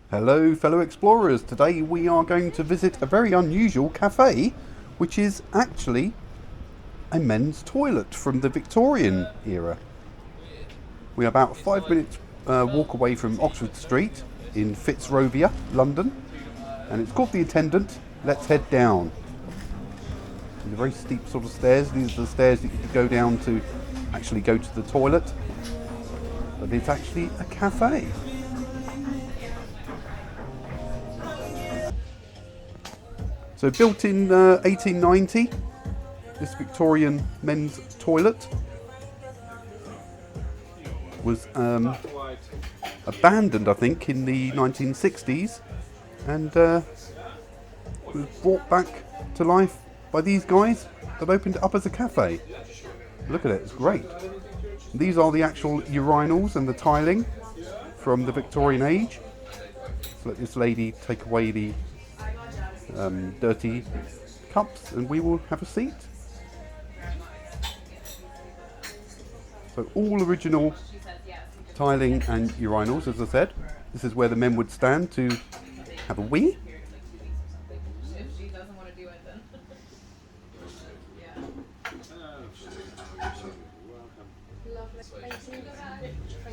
Hello fellow explorers, today we are going to visit a very unusual cafe which is actually a men's toilet from the Victorian era. We are about a 5 minute walk away from Oxford Street in Fitzrovia, London, and it's called The Attendant. Let's head down. These are very steep sort of stairs. These are the stairs that you could go down to actually go to the toilet, but it's actually a cafe. So built in 1890, this Victorian men's toilet was abandoned, I think, in the 1960s, and was brought back to life by these guys that opened it up as a cafe. Look at it, it's great. These are the actual urinals and the tiling from the Victorian age. So let this lady take away the dirty cups and we will have a seat. So all original tiling and urinals, as I said. This is where the men would stand to have a wee.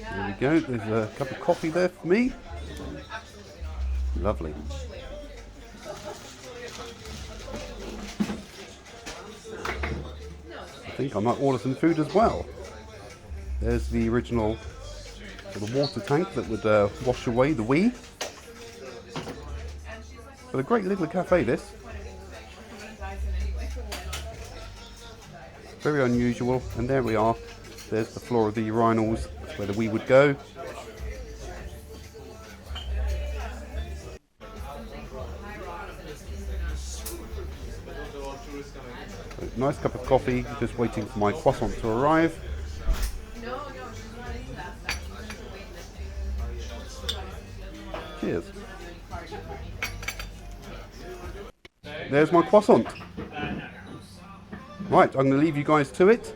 There we go, there's a cup of coffee there for me. Lovely. I think I might order some food as well. There's the original sort of water tank that would wash away the wee. But a great little cafe, this. Very unusual. And there we are. There's the floor of the urinals. That's where the wee would go. Nice cup of coffee, just waiting for my croissant to arrive. Cheers. There's my croissant. Right, I'm going to leave you guys to it.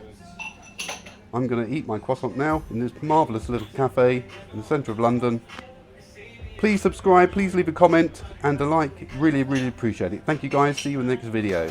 I'm going to eat my croissant now in this marvellous little cafe in the centre of London. Please subscribe, please leave a comment and a like. Really, really appreciate it. Thank you guys. See you in the next video.